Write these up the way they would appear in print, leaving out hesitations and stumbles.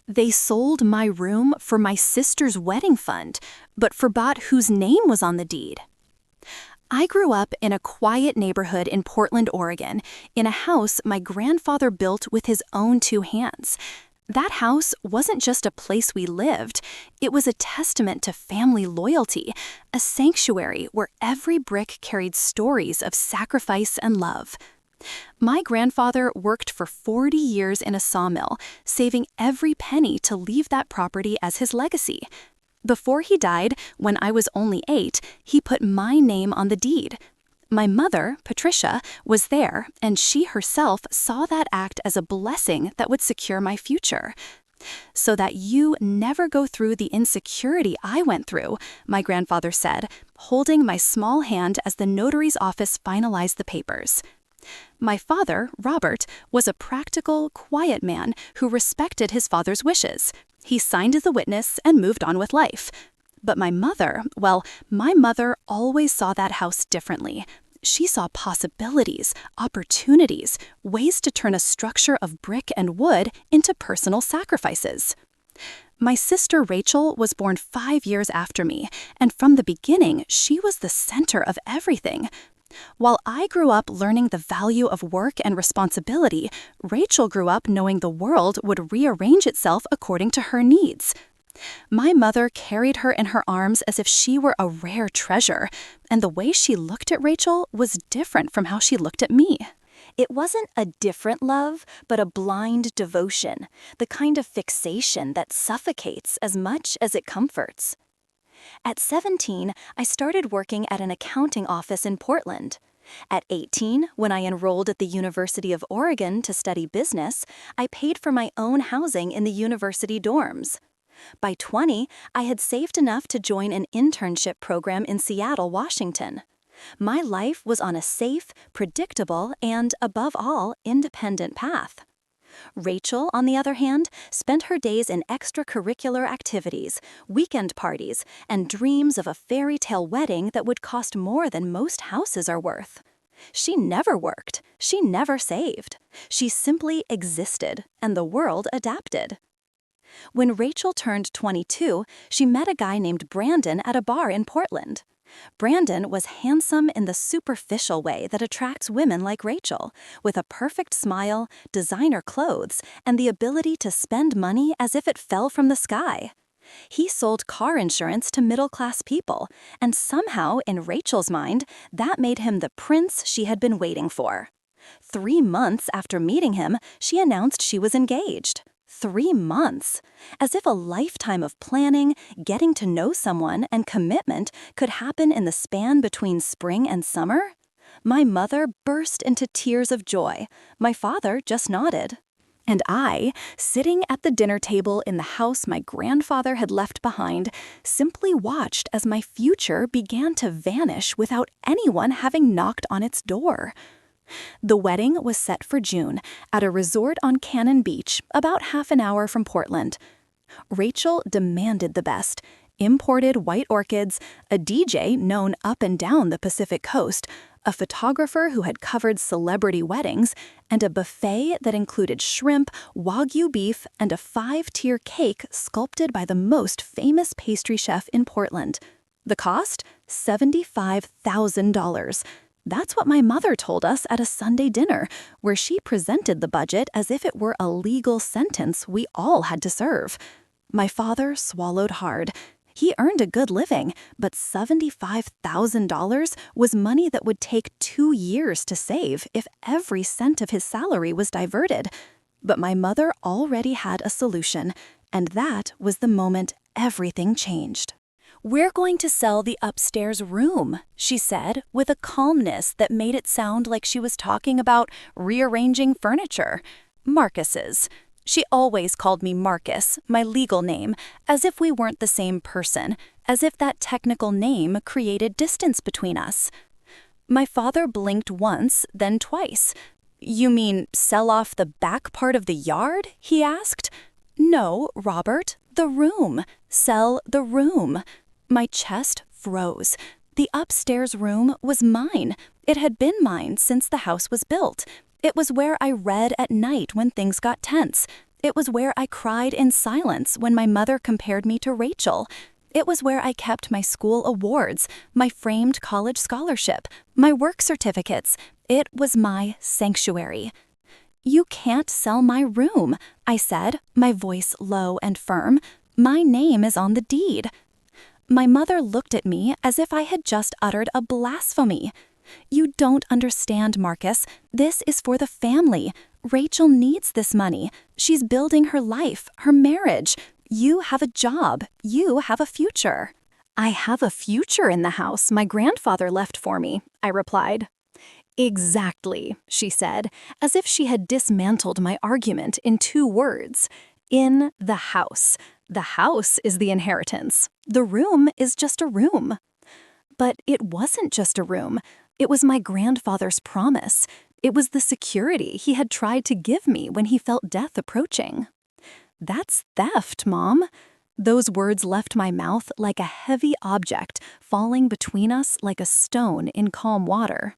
They sold my room for my sister's wedding fund, but forgot whose name was on the deed. I grew up in a quiet neighborhood in Portland, Oregon, in a house my grandfather built with his own two hands. That house wasn't just a place we lived, it was a testament to family loyalty, a sanctuary where every brick carried stories of sacrifice and love. My grandfather worked for 40 years in a sawmill, saving every penny to leave that property as his legacy. Before he died, when I was only 8, he put my name on the deed. My mother, Patricia, was there, and she herself saw that act as a blessing that would secure my future. So that you never go through the insecurity I went through, my grandfather said, holding my small hand as the notary's office finalized the papers. My father, Robert, was a practical, quiet man who respected his father's wishes. He signed as a witness and moved on with life. But my mother always saw that house differently. She saw possibilities, opportunities, ways to turn a structure of brick and wood into personal sacrifices. My sister Rachel was born 5 years after me, and from the beginning, she was the center of everything. While I grew up learning the value of work and responsibility, Rachel grew up knowing the world would rearrange itself according to her needs. My mother carried her in her arms as if she were a rare treasure, and the way she looked at Rachel was different from how she looked at me. It wasn't a different love, but a blind devotion, the kind of fixation that suffocates as much as it comforts. At 17, I started working at an accounting office in Portland. At 18, when I enrolled at the University of Oregon to study business, I paid for my own housing in the university dorms. By 20, I had saved enough to join an internship program in Seattle, Washington. My life was on a safe, predictable, and, above all, independent path. Rachel, on the other hand, spent her days in extracurricular activities, weekend parties, and dreams of a fairy tale wedding that would cost more than most houses are worth. She never worked. She never saved. She simply existed, and the world adapted. When Rachel turned 22, she met a guy named Brandon at a bar in Portland. Brandon was handsome in the superficial way that attracts women like Rachel, with a perfect smile, designer clothes, and the ability to spend money as if it fell from the sky. He sold car insurance to middle-class people, and somehow, in Rachel's mind, that made him the prince she had been waiting for. 3 months after meeting him, she announced she was engaged. 3 months. As if a lifetime of planning, getting to know someone, and commitment could happen in the span between spring and summer? My mother burst into tears of joy. My father just nodded. And I, sitting at the dinner table in the house my grandfather had left behind, simply watched as my future began to vanish without anyone having knocked on its door. The wedding was set for June at a resort on Cannon Beach, about half an hour from Portland. Rachel demanded the best: imported white orchids, a DJ known up and down the Pacific Coast, a photographer who had covered celebrity weddings, and a buffet that included shrimp, Wagyu beef, and a 5-tier cake sculpted by the most famous pastry chef in Portland. The cost? $75,000. That's what my mother told us at a Sunday dinner, where she presented the budget as if it were a legal sentence we all had to serve. My father swallowed hard. He earned a good living, but $75,000 was money that would take 2 years to save if every cent of his salary was diverted. But my mother already had a solution, and that was the moment everything changed. "We're going to sell the upstairs room," she said, with a calmness that made it sound like she was talking about rearranging furniture. Marcus's. She always called me Marcus, my legal name, as if we weren't the same person, as if that technical name created distance between us. My father blinked once, then twice. "You mean sell off the back part of the yard?" he asked. "No, Robert, the room. Sell the room." My chest froze. The upstairs room was mine. It had been mine since the house was built. It was where I read at night when things got tense. It was where I cried in silence when my mother compared me to Rachel. It was where I kept my school awards, my framed college scholarship, my work certificates. It was my sanctuary. "You can't sell my room," I said, my voice low and firm. "My name is on the deed." My mother looked at me as if I had just uttered a blasphemy. "You don't understand, Marcus. This is for the family. Rachel needs this money. She's building her life, her marriage. You have a job. You have a future." "I have a future in the house my grandfather left for me," I replied. "Exactly," she said, as if she had dismantled my argument in 2 words. "In the house. The house is the inheritance. The room is just a room." But it wasn't just a room. It was my grandfather's promise. It was the security he had tried to give me when he felt death approaching. "That's theft, Mom." Those words left my mouth like a heavy object falling between us like a stone in calm water.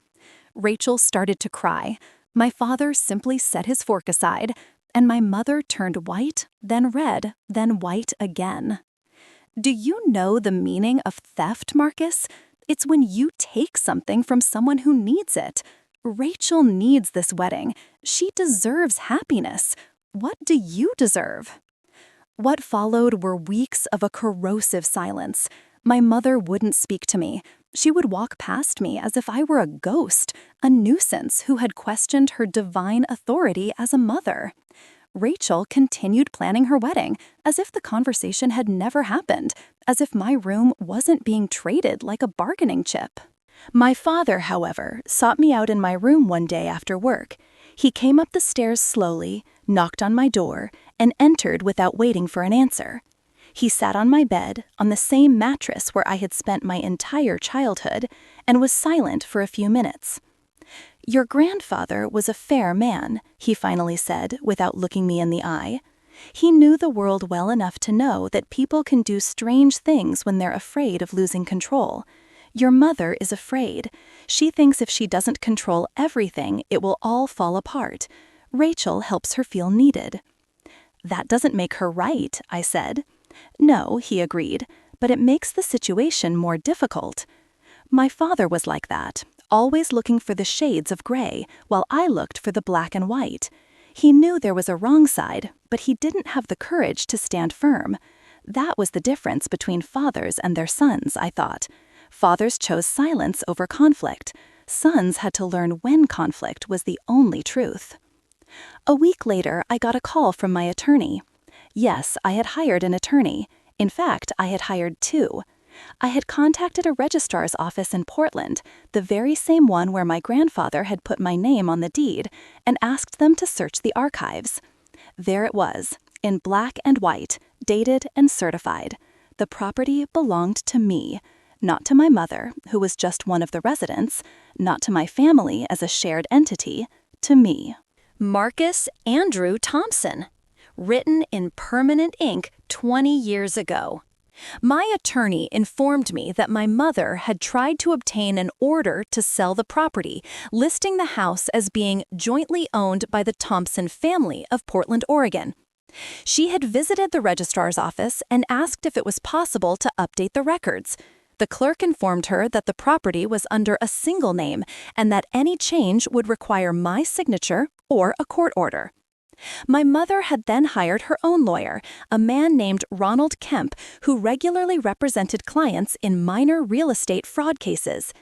Rachel started to cry. My father simply set his fork aside, and my mother turned white, then red, then white again. "Do you know the meaning of theft, Marcus? It's when you take something from someone who needs it. Rachel needs this wedding. She deserves happiness. What do you deserve?" What followed were weeks of a corrosive silence. My mother wouldn't speak to me. She would walk past me as if I were a ghost, a nuisance who had questioned her divine authority as a mother. Rachel continued planning her wedding, as if the conversation had never happened, as if my room wasn't being traded like a bargaining chip. My father, however, sought me out in my room one day after work. He came up the stairs slowly, knocked on my door, and entered without waiting for an answer. He sat on my bed, on the same mattress where I had spent my entire childhood, and was silent for a few minutes. "Your grandfather was a fair man," he finally said, without looking me in the eye. "He knew the world well enough to know that people can do strange things when they're afraid of losing control. Your mother is afraid. She thinks if she doesn't control everything, it will all fall apart. Rachel helps her feel needed." "That doesn't make her right," I said. "No," he agreed, "but it makes the situation more difficult." My father was like that, always looking for the shades of gray, while I looked for the black and white. He knew there was a wrong side, but he didn't have the courage to stand firm. That was the difference between fathers and their sons, I thought. Fathers chose silence over conflict. Sons had to learn when conflict was the only truth. A week later, I got a call from my attorney. Yes, I had hired an attorney. In fact, I had hired 2. I had contacted a registrar's office in Portland, the very same one where my grandfather had put my name on the deed, and asked them to search the archives. There it was, in black and white, dated and certified. The property belonged to me, not to my mother, who was just one of the residents, not to my family as a shared entity, to me. Marcus Andrew Thompson. Written in permanent ink 20 years ago. My attorney informed me that my mother had tried to obtain an order to sell the property, listing the house as being jointly owned by the Thompson family of Portland, Oregon. She had visited the registrar's office and asked if it was possible to update the records. The clerk informed her that the property was under a single name and that any change would require my signature or a court order. My mother had then hired her own lawyer, a man named Ronald Kemp, who regularly represented clients in minor real estate fraud cases.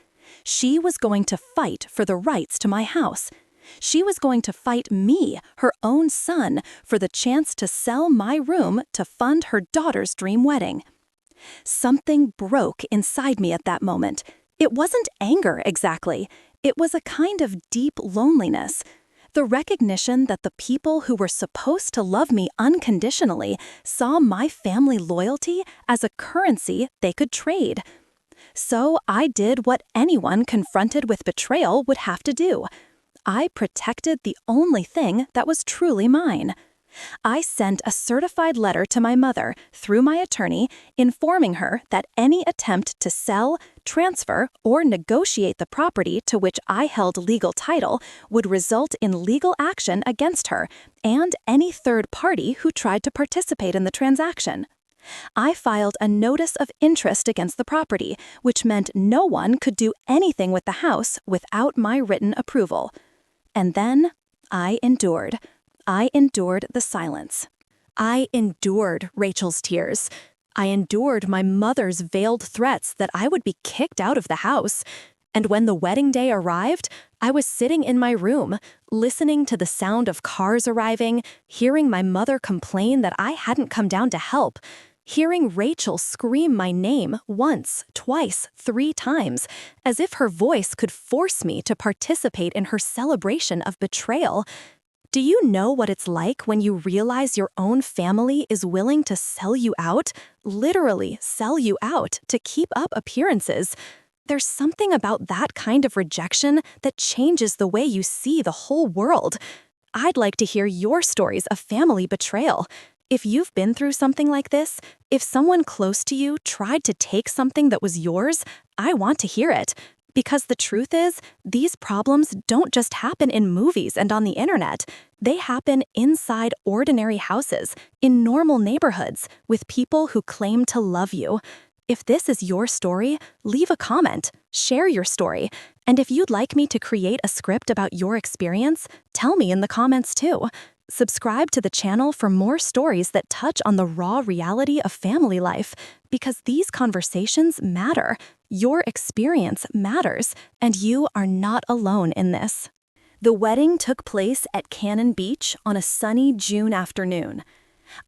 She was going to fight for the rights to my house. She was going to fight me, her own son, for the chance to sell my room to fund her daughter's dream wedding. Something broke inside me at that moment. It wasn't anger exactly. It was a kind of deep loneliness. The recognition that the people who were supposed to love me unconditionally saw my family loyalty as a currency they could trade. So I did what anyone confronted with betrayal would have to do. I protected the only thing that was truly mine. I sent a certified letter to my mother through my attorney informing her that any attempt to sell, transfer, or negotiate the property to which I held legal title would result in legal action against her and any third party who tried to participate in the transaction. I filed a notice of interest against the property, which meant no one could do anything with the house without my written approval. And then I endured. I endured the silence. I endured Rachel's tears. I endured my mother's veiled threats that I would be kicked out of the house. And when the wedding day arrived, I was sitting in my room, listening to the sound of cars arriving, hearing my mother complain that I hadn't come down to help, hearing Rachel scream my name once, twice, 3 times, as if her voice could force me to participate in her celebration of betrayal. Do you know what it's like when you realize your own family is willing to sell you out, literally sell you out, to keep up appearances? There's something about that kind of rejection that changes the way you see the whole world. I'd like to hear your stories of family betrayal. If you've been through something like this, if someone close to you tried to take something that was yours, I want to hear it. Because the truth is, these problems don't just happen in movies and on the internet. They happen inside ordinary houses, in normal neighborhoods, with people who claim to love you. If this is your story, leave a comment, share your story, and if you'd like me to create a script about your experience, tell me in the comments too. Subscribe to the channel for more stories that touch on the raw reality of family life, because these conversations matter. Your experience matters, and you are not alone in this. The wedding took place at Cannon Beach on a sunny June afternoon.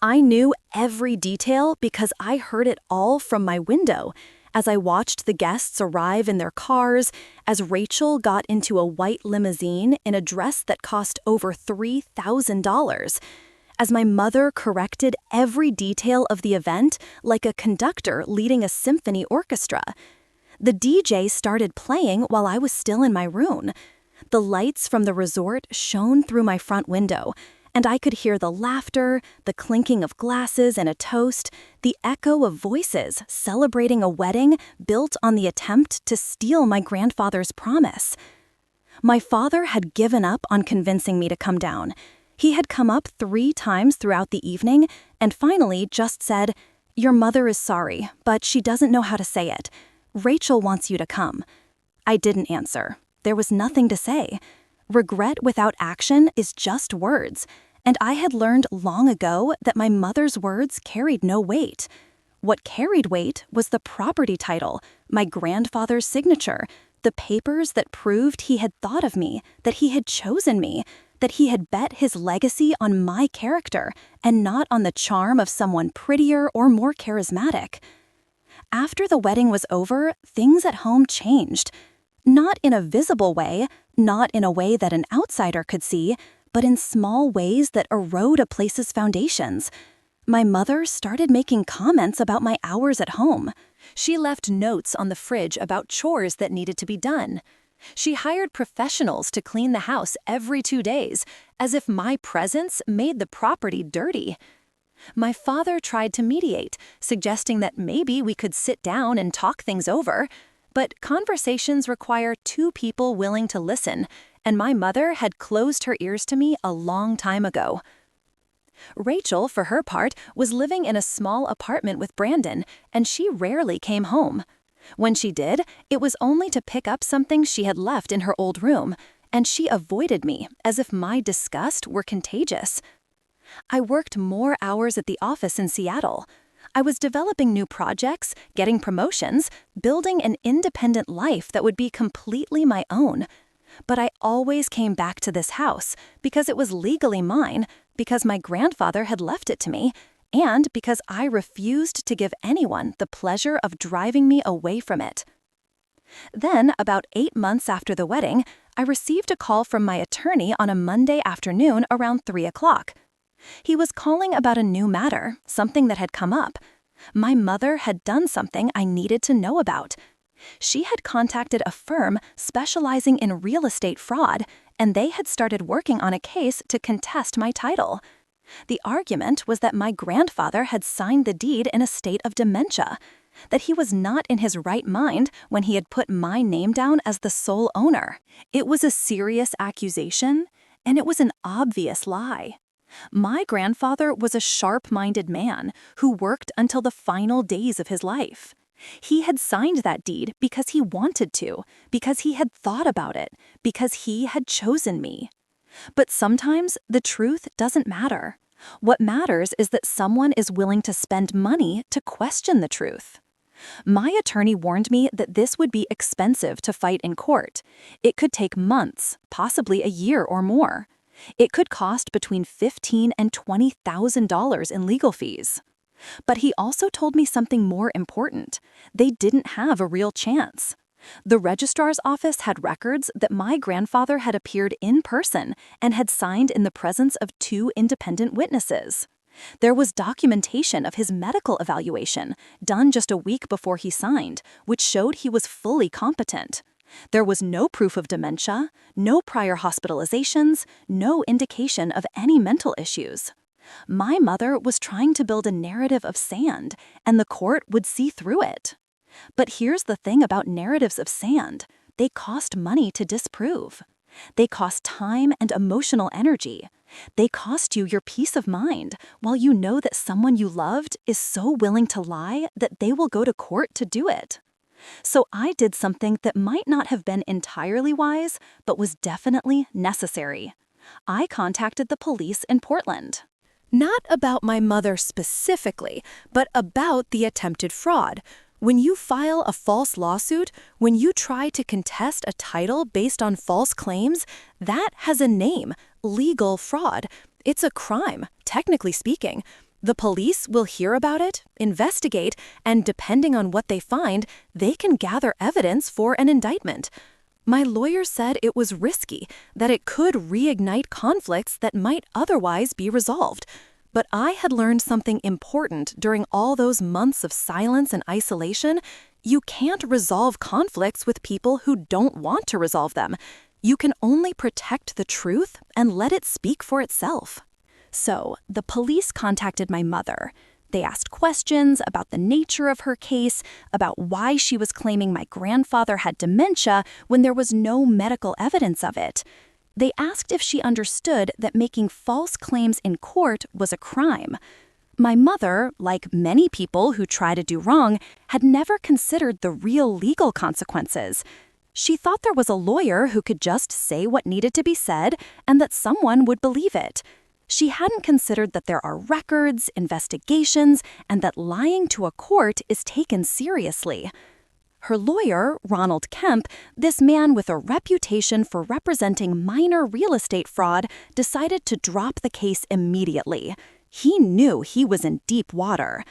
I knew every detail because I heard it all from my window, as I watched the guests arrive in their cars, as Rachel got into a white limousine in a dress that cost over $3,000, as my mother corrected every detail of the event like a conductor leading a symphony orchestra. The DJ started playing while I was still in my room. The lights from the resort shone through my front window, and I could hear the laughter, the clinking of glasses and a toast, the echo of voices celebrating a wedding built on the attempt to steal my grandfather's promise. My father had given up on convincing me to come down. He had come up 3 times throughout the evening and finally just said, "Your mother is sorry, but she doesn't know how to say it. Rachel wants you to come." I didn't answer. There was nothing to say. Regret without action is just words, and I had learned long ago that my mother's words carried no weight. What carried weight was the property title, my grandfather's signature, the papers that proved he had thought of me, that he had chosen me, that he had bet his legacy on my character and not on the charm of someone prettier or more charismatic. After the wedding was over, things at home changed. Not in a visible way, not in a way that an outsider could see, but in small ways that erode a place's foundations. My mother started making comments about my hours at home. She left notes on the fridge about chores that needed to be done. She hired professionals to clean the house every 2 days, as if my presence made the property dirty. My father tried to mediate, suggesting that maybe we could sit down and talk things over. But conversations require 2 people willing to listen, and my mother had closed her ears to me a long time ago. Rachel, for her part, was living in a small apartment with Brandon, and she rarely came home. When she did, it was only to pick up something she had left in her old room, and she avoided me as if my disgust were contagious. I worked more hours at the office in Seattle. I was developing new projects, getting promotions, building an independent life that would be completely my own. But I always came back to this house because it was legally mine, because my grandfather had left it to me, and because I refused to give anyone the pleasure of driving me away from it. Then, about 8 months after the wedding, I received a call from my attorney on a Monday afternoon around 3 o'clock. He was calling about a new matter, something that had come up. My mother had done something I needed to know about. She had contacted a firm specializing in real estate fraud, and they had started working on a case to contest my title. The argument was that my grandfather had signed the deed in a state of dementia, that he was not in his right mind when he had put my name down as the sole owner. It was a serious accusation, and it was an obvious lie. My grandfather was a sharp-minded man who worked until the final days of his life. He had signed that deed because he wanted to, because he had thought about it, because he had chosen me. But sometimes the truth doesn't matter. What matters is that someone is willing to spend money to question the truth. My attorney warned me that this would be expensive to fight in court. It could take months, possibly a year or more. It could cost between $15,000 and $20,000 in legal fees. But he also told me something more important. They didn't have a real chance. The registrar's office had records that my grandfather had appeared in person and had signed in the presence of 2 independent witnesses. There was documentation of his medical evaluation, done just a week before he signed, which showed he was fully competent. There was no proof of dementia, no prior hospitalizations, no indication of any mental issues. My mother was trying to build a narrative of sand, and the court would see through it. But here's the thing about narratives of sand. They cost money to disprove. They cost time and emotional energy. They cost you your peace of mind, while you know that someone you loved is so willing to lie that they will go to court to do it. So I did something that might not have been entirely wise, but was definitely necessary. I contacted the police in Portland. Not about my mother specifically, but about the attempted fraud. When you file a false lawsuit, when you try to contest a title based on false claims, that has a name: legal fraud. It's a crime, technically speaking. The police will hear about it, investigate, and depending on what they find, they can gather evidence for an indictment. My lawyer said it was risky, that it could reignite conflicts that might otherwise be resolved. But I had learned something important during all those months of silence and isolation. You can't resolve conflicts with people who don't want to resolve them. You can only protect the truth and let it speak for itself. So, the police contacted my mother. They asked questions about the nature of her case, about why she was claiming my grandfather had dementia when there was no medical evidence of it. They asked if she understood that making false claims in court was a crime. My mother, like many people who try to do wrong, had never considered the real legal consequences. She thought there was a lawyer who could just say what needed to be said and that someone would believe it. She hadn't considered that there are records, investigations, and that lying to a court is taken seriously. Her lawyer, Ronald Kemp, this man with a reputation for representing minor real estate fraud, decided to drop the case immediately. He knew he was in deep water.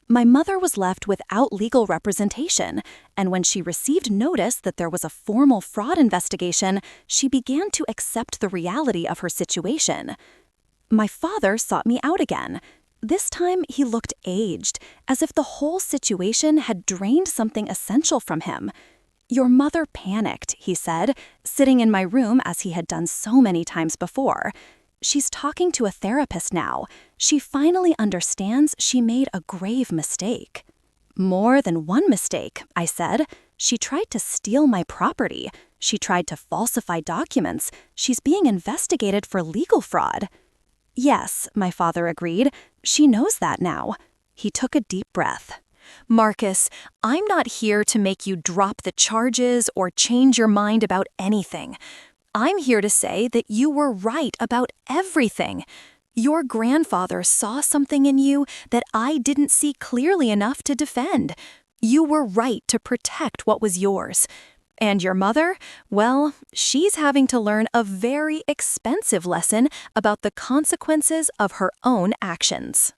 My mother was left without legal representation, and when she received notice that there was a formal fraud investigation, she began to accept the reality of her situation. My father sought me out again. This time he looked aged, as if the whole situation had drained something essential from him. "Your mother panicked," he said, sitting in my room as he had done so many times before. "She's talking to a therapist now. She finally understands she made a grave mistake." "More than one mistake," I said. "She tried to steal my property. She tried to falsify documents. She's being investigated for legal fraud." "Yes," my father agreed. "She knows that now." He took a deep breath. "Marcus, I'm not here to make you drop the charges or change your mind about anything. I'm here to say that you were right about everything. Your grandfather saw something in you that I didn't see clearly enough to defend. You were right to protect what was yours. And your mother, well, she's having to learn a very expensive lesson about the consequences of her own actions."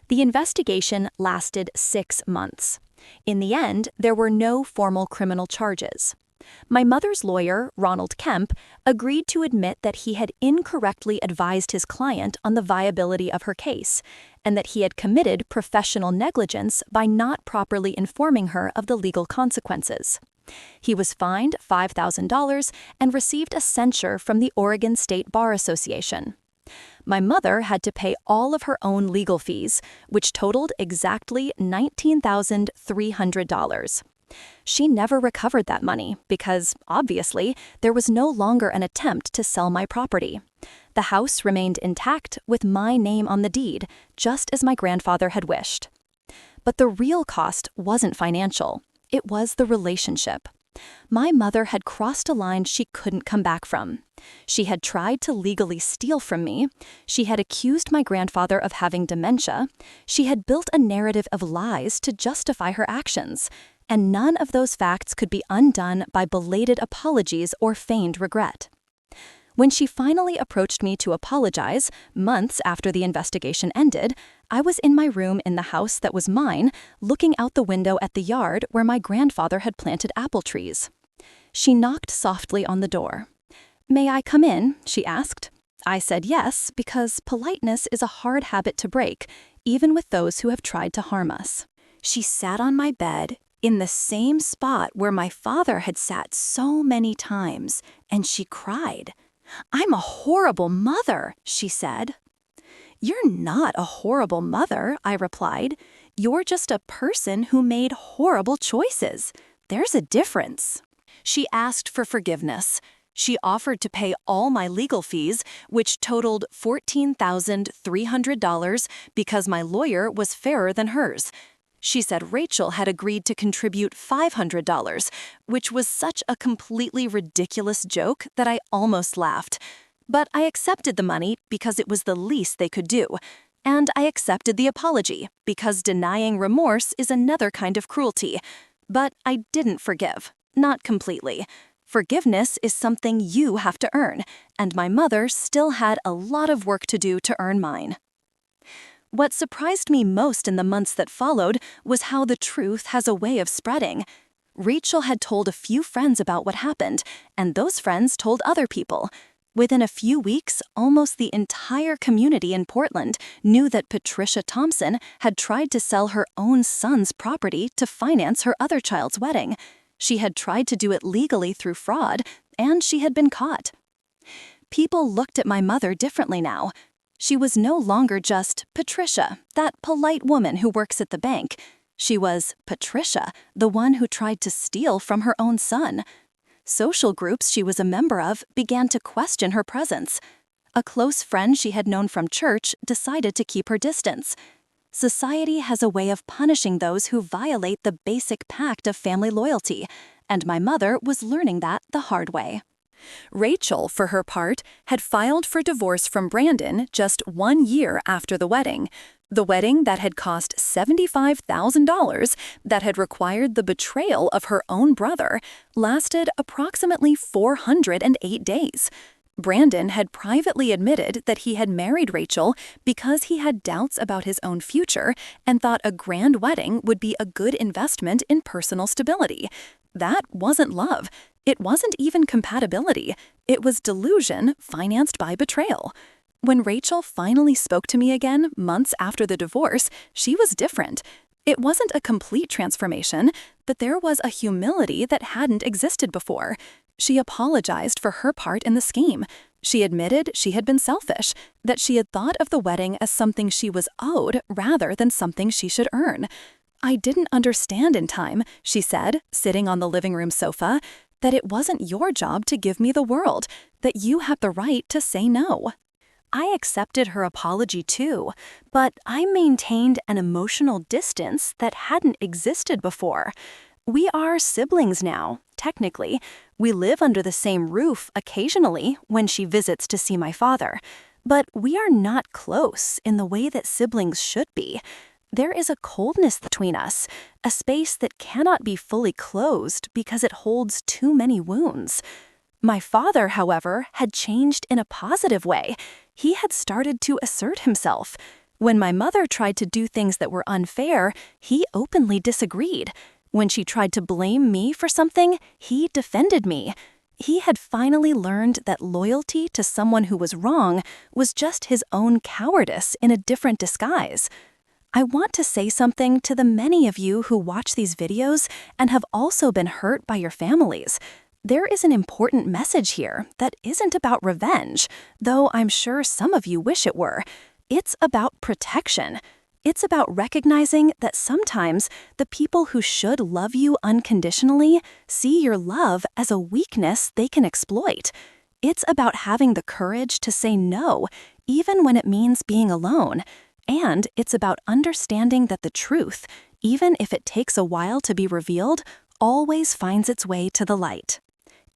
The investigation lasted 6 months. In the end, there were no formal criminal charges. My mother's lawyer, Ronald Kemp, agreed to admit that he had incorrectly advised his client on the viability of her case, and that he had committed professional negligence by not properly informing her of the legal consequences. He was fined $5,000 and received a censure from the Oregon State Bar Association. My mother had to pay all of her own legal fees, which totaled exactly $19,300. She never recovered that money because, obviously, there was no longer an attempt to sell my property. The house remained intact with my name on the deed, just as my grandfather had wished. But the real cost wasn't financial. It was the relationship. My mother had crossed a line she couldn't come back from. She had tried to legally steal from me. She had accused my grandfather of having dementia. She had built a narrative of lies to justify her actions. And none of those facts could be undone by belated apologies or feigned regret. When she finally approached me to apologize, months after the investigation ended, I was in my room in the house that was mine, looking out the window at the yard where my grandfather had planted apple trees. She knocked softly on the door. "May I come in?" she asked. I said yes, because politeness is a hard habit to break, even with those who have tried to harm us. She sat on my bed, in the same spot where my father had sat so many times, and she cried. "I'm a horrible mother," she said. "You're not a horrible mother," I replied. "You're just a person who made horrible choices. There's a difference." She asked for forgiveness. She offered to pay all my legal fees, which totaled $14,300 because my lawyer was fairer than hers. She said Rachel had agreed to contribute $500, which was such a completely ridiculous joke that I almost laughed. But I accepted the money because it was the least they could do. And I accepted the apology because denying remorse is another kind of cruelty. But I didn't forgive. Not completely. Forgiveness is something you have to earn, and my mother still had a lot of work to do to earn mine. What surprised me most in the months that followed was how the truth has a way of spreading. Rachel had told a few friends about what happened, and those friends told other people. Within a few weeks, almost the entire community in Portland knew that Patricia Thompson had tried to sell her own son's property to finance her other child's wedding. She had tried to do it legally through fraud, and she had been caught. People looked at my mother differently now. She was no longer just Patricia, that polite woman who works at the bank. She was Patricia, the one who tried to steal from her own son. Social groups she was a member of began to question her presence. A close friend she had known from church decided to keep her distance. Society has a way of punishing those who violate the basic pact of family loyalty, and my mother was learning that the hard way. Rachel, for her part, had filed for divorce from Brandon just 1 year after the wedding that had cost $75,000, that had required the betrayal of her own brother, lasted approximately 408 days. Brandon had privately admitted that he had married Rachel because he had doubts about his own future and thought a grand wedding would be a good investment in personal stability. That wasn't love. It wasn't even compatibility. It was delusion financed by betrayal. When Rachel finally spoke to me again months after the divorce, she was different. It wasn't a complete transformation, but there was a humility that hadn't existed before. She apologized for her part in the scheme. She admitted she had been selfish, that she had thought of the wedding as something she was owed rather than something she should earn. "I didn't understand in time," she said, sitting on the living room sofa, "that it wasn't your job to give me the world, that you had the right to say no." I accepted her apology too, but I maintained an emotional distance that hadn't existed before. We are siblings now, technically. We live under the same roof occasionally when she visits to see my father, but we are not close in the way that siblings should be. There is a coldness between us, a space that cannot be fully closed because it holds too many wounds. My father, however, had changed in a positive way. He had started to assert himself. When my mother tried to do things that were unfair, he openly disagreed. When she tried to blame me for something, he defended me. He had finally learned that loyalty to someone who was wrong was just his own cowardice in a different disguise. I want to say something to the many of you who watch these videos and have also been hurt by your families. There is an important message here that isn't about revenge, though I'm sure some of you wish it were. It's about protection. It's about recognizing that sometimes the people who should love you unconditionally see your love as a weakness they can exploit. It's about having the courage to say no, even when it means being alone. And it's about understanding that the truth, even if it takes a while to be revealed, always finds its way to the light.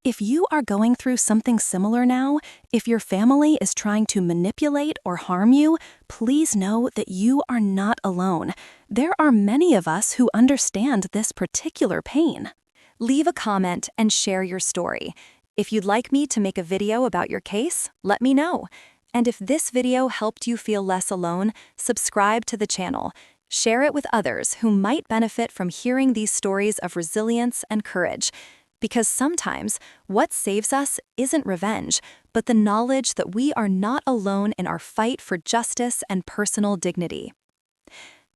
If you are going through something similar now, if your family is trying to manipulate or harm you, please know that you are not alone. There are many of us who understand this particular pain. Leave a comment and share your story. If you'd like me to make a video about your case, let me know. And if this video helped you feel less alone, subscribe to the channel. Share it with others who might benefit from hearing these stories of resilience and courage. Because sometimes what saves us isn't revenge, but the knowledge that we are not alone in our fight for justice and personal dignity.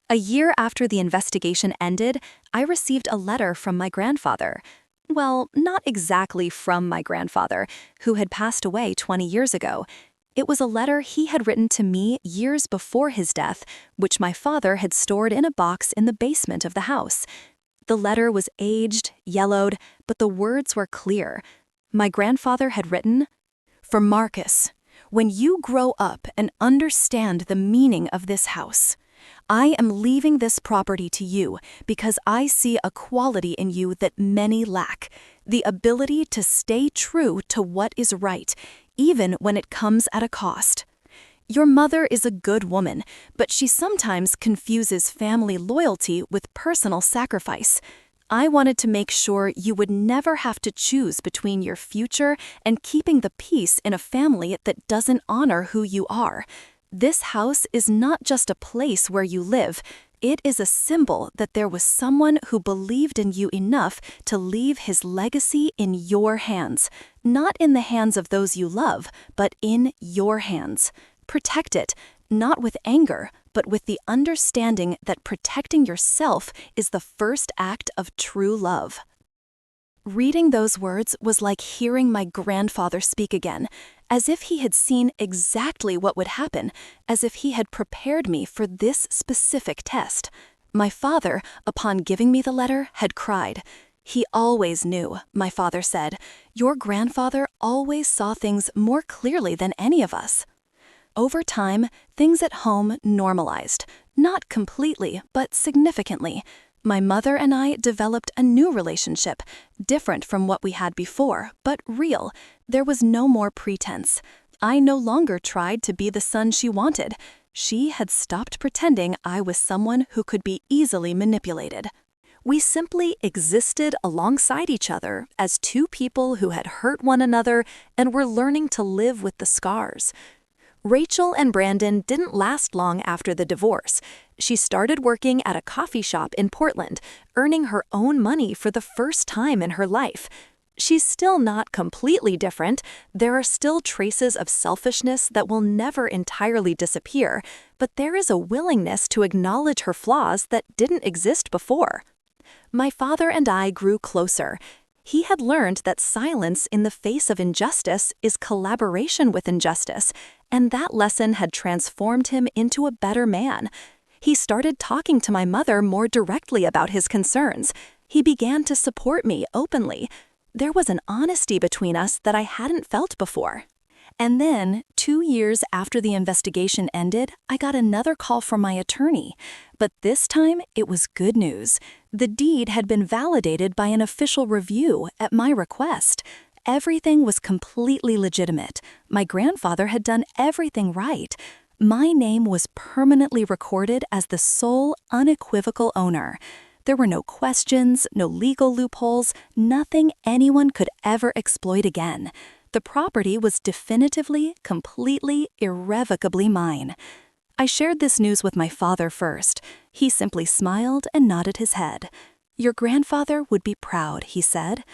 A year after the investigation ended, I received a letter from my grandfather. Well, not exactly from my grandfather, who had passed away 20 years ago. It was a letter he had written to me years before his death, which my father had stored in a box in the basement of the house. The letter was aged, yellowed, but the words were clear. My grandfather had written, "For Marcus, when you grow up and understand the meaning of this house, I am leaving this property to you because I see a quality in you that many lack, the ability to stay true to what is right, even when it comes at a cost. Your mother is a good woman, but she sometimes confuses family loyalty with personal sacrifice. I wanted to make sure you would never have to choose between your future and keeping the peace in a family that doesn't honor who you are. This house is not just a place where you live. It is a symbol that there was someone who believed in you enough to leave his legacy in your hands, not in the hands of those you love, but in your hands. Protect it, not with anger, but with the understanding that protecting yourself is the first act of true love." Reading those words was like hearing my grandfather speak again, as if he had seen exactly what would happen, as if he had prepared me for this specific test. My father, upon giving me the letter, had cried. He always knew, my father said. Your grandfather always saw things more clearly than any of us. Over time, things at home normalized, not completely, but significantly. My mother and I developed a new relationship, different from what we had before, but real. There was no more pretense. I no longer tried to be the son she wanted. She had stopped pretending I was someone who could be easily manipulated. We simply existed alongside each other as two people who had hurt one another and were learning to live with the scars. Rachel and Brandon didn't last long after the divorce. She started working at a coffee shop in Portland, earning her own money for the first time in her life. She's still not completely different. There are still traces of selfishness that will never entirely disappear, but there is a willingness to acknowledge her flaws that didn't exist before. My father and I grew closer. He had learned that silence in the face of injustice is collaboration with injustice, and that lesson had transformed him into a better man. He started talking to my mother more directly about his concerns. He began to support me openly. There was an honesty between us that I hadn't felt before. And then, 2 years after the investigation ended, I got another call from my attorney. But this time, it was good news. The deed had been validated by an official review at my request. Everything was completely legitimate. My grandfather had done everything right. My name was permanently recorded as the sole, unequivocal owner. There were no questions, no legal loopholes, nothing anyone could ever exploit again. The property was definitively, completely, irrevocably mine. I shared this news with my father first. He simply smiled and nodded his head. "Your grandfather would be proud," he said.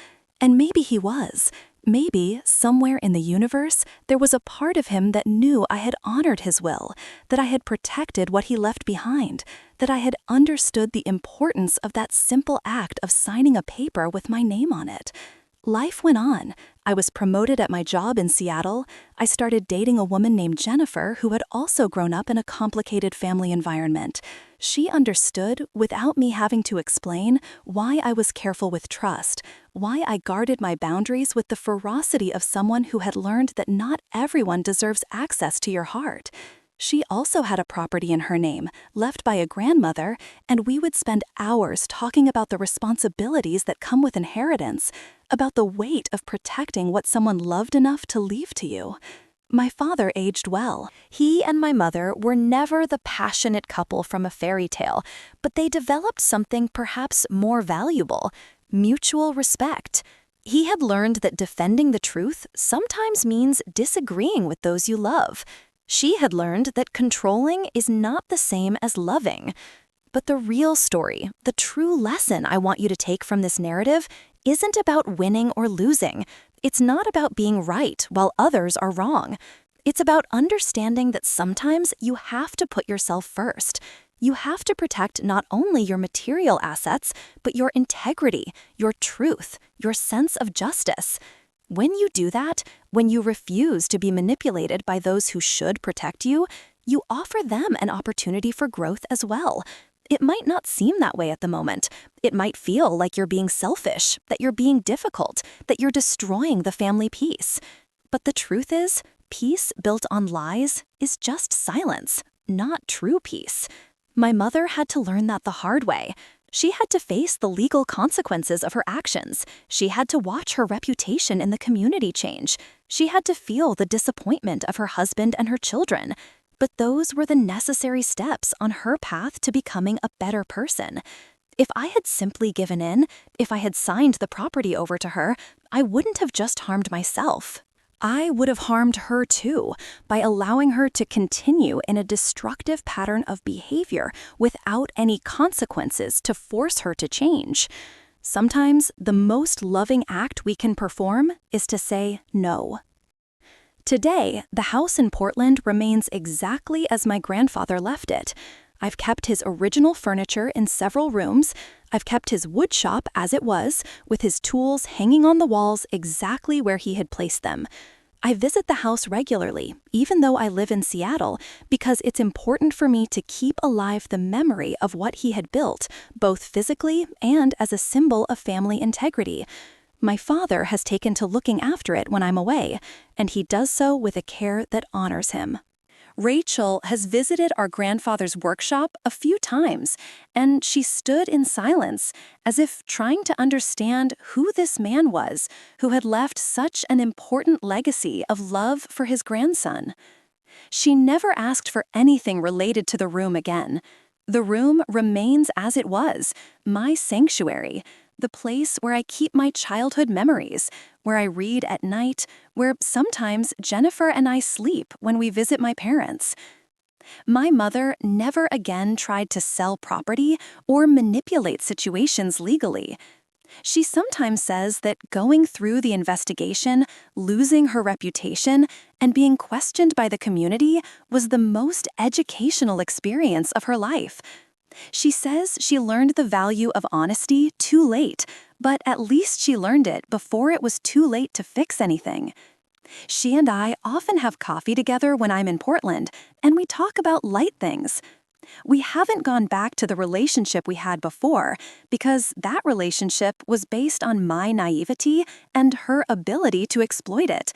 And maybe he was. Maybe, somewhere in the universe, there was a part of him that knew I had honored his will, that I had protected what he left behind, that I had understood the importance of that simple act of signing a paper with my name on it. Life went on. I was promoted at my job in Seattle. I started dating a woman named Jennifer who had also grown up in a complicated family environment. She understood, without me having to explain, why I was careful with trust, why I guarded my boundaries with the ferocity of someone who had learned that not everyone deserves access to your heart. She also had a property in her name, left by a grandmother, and we would spend hours talking about the responsibilities that come with inheritance, about the weight of protecting what someone loved enough to leave to you. My father aged well. He and my mother were never the passionate couple from a fairy tale, but they developed something perhaps more valuable: mutual respect. He had learned that defending the truth sometimes means disagreeing with those you love. She had learned that controlling is not the same as loving. But the real story, the true lesson I want you to take from this narrative, isn't about winning or losing. It's not about being right while others are wrong. It's about understanding that sometimes you have to put yourself first. You have to protect not only your material assets, but your integrity, your truth, your sense of justice. When you do that, when you refuse to be manipulated by those who should protect you, you offer them an opportunity for growth as well. It might not seem that way at the moment. It might feel like you're being selfish, that you're being difficult, that you're destroying the family peace. But the truth is, peace built on lies is just silence, not true peace. My mother had to learn that the hard way. She had to face the legal consequences of her actions. She had to watch her reputation in the community change. She had to feel the disappointment of her husband and her children. But those were the necessary steps on her path to becoming a better person. If I had simply given in, if I had signed the property over to her, I wouldn't have just harmed myself. I would have harmed her too, by allowing her to continue in a destructive pattern of behavior without any consequences to force her to change. Sometimes the most loving act we can perform is to say no. Today, the house in Portland remains exactly as my grandfather left it. I've kept his original furniture in several rooms. I've kept his wood shop as it was, with his tools hanging on the walls exactly where he had placed them. I visit the house regularly, even though I live in Seattle, because it's important for me to keep alive the memory of what he had built, both physically and as a symbol of family integrity. My father has taken to looking after it when I'm away, and he does so with a care that honors him. Rachel has visited our grandfather's workshop a few times, and she stood in silence, as if trying to understand who this man was who had left such an important legacy of love for his grandson. She never asked for anything related to the room again. The room remains as it was, my sanctuary, the place where I keep my childhood memories, where I read at night, where sometimes Jennifer and I sleep when we visit my parents. My mother never again tried to sell property or manipulate situations legally. She sometimes says that going through the investigation, losing her reputation, and being questioned by the community was the most educational experience of her life. She says she learned the value of honesty too late, but at least she learned it before it was too late to fix anything. She and I often have coffee together when I'm in Portland, and we talk about light things. We haven't gone back to the relationship we had before, because that relationship was based on my naivety and her ability to exploit it.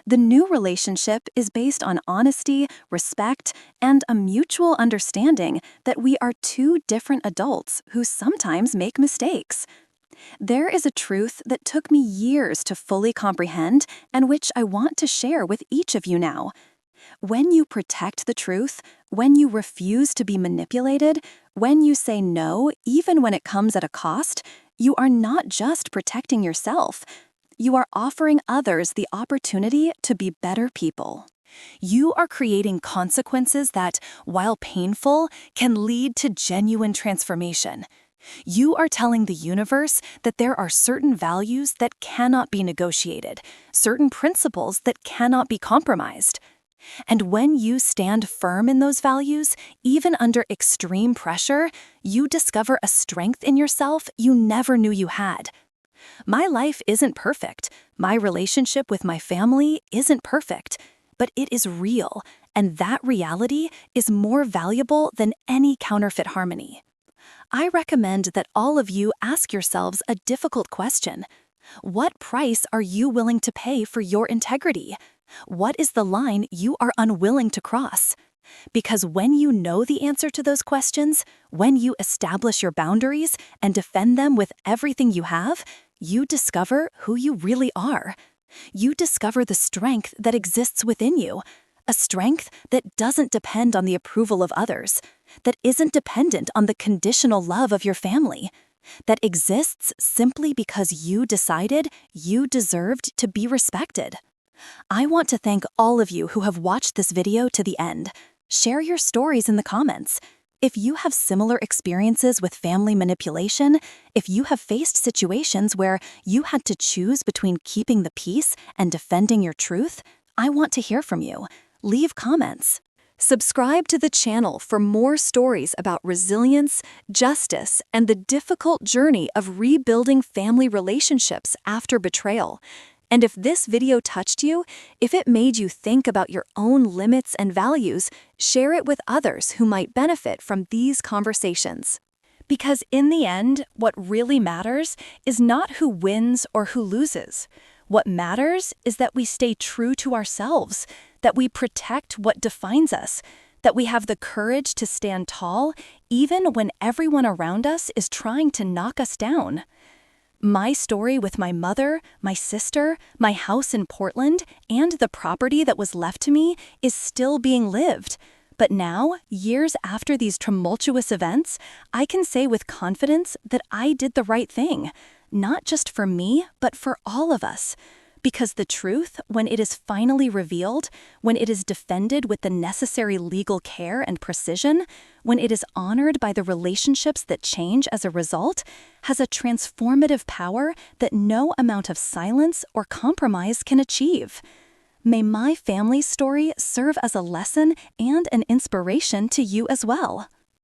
The new relationship is based on honesty, respect, and a mutual understanding that we are two different adults who sometimes make mistakes. There is a truth that took me years to fully comprehend and which I want to share with each of you now. When you protect the truth, when you refuse to be manipulated, when you say no, even when it comes at a cost, you are not just protecting yourself. You are offering others the opportunity to be better people. You are creating consequences that, while painful, can lead to genuine transformation. You are telling the universe that there are certain values that cannot be negotiated, certain principles that cannot be compromised. And when you stand firm in those values, even under extreme pressure, you discover a strength in yourself you never knew you had. My life isn't perfect. My relationship with my family isn't perfect. But it is real, and that reality is more valuable than any counterfeit harmony. I recommend that all of you ask yourselves a difficult question. What price are you willing to pay for your integrity? What is the line you are unwilling to cross? Because when you know the answer to those questions, when you establish your boundaries and defend them with everything you have, you discover who you really are. You discover the strength that exists within you, a strength that doesn't depend on the approval of others, that isn't dependent on the conditional love of your family, that exists simply because you decided you deserved to be respected. I want to thank all of you who have watched this video to the end. Share your stories in the comments. If you have similar experiences with family manipulation, if you have faced situations where you had to choose between keeping the peace and defending your truth, I want to hear from you. Leave comments. Subscribe to the channel for more stories about resilience, justice, and the difficult journey of rebuilding family relationships after betrayal. And if this video touched you, if it made you think about your own limits and values, share it with others who might benefit from these conversations. Because in the end, what really matters is not who wins or who loses. What matters is that we stay true to ourselves, that we protect what defines us, that we have the courage to stand tall even when everyone around us is trying to knock us down. My story with my mother, my sister, my house in Portland, and the property that was left to me is still being lived. But now, years after these tumultuous events, I can say with confidence that I did the right thing, not just for me, but for all of us. Because the truth, when it is finally revealed, when it is defended with the necessary legal care and precision, when it is honored by the relationships that change as a result, has a transformative power that no amount of silence or compromise can achieve. May my family's story serve as a lesson and an inspiration to you as well.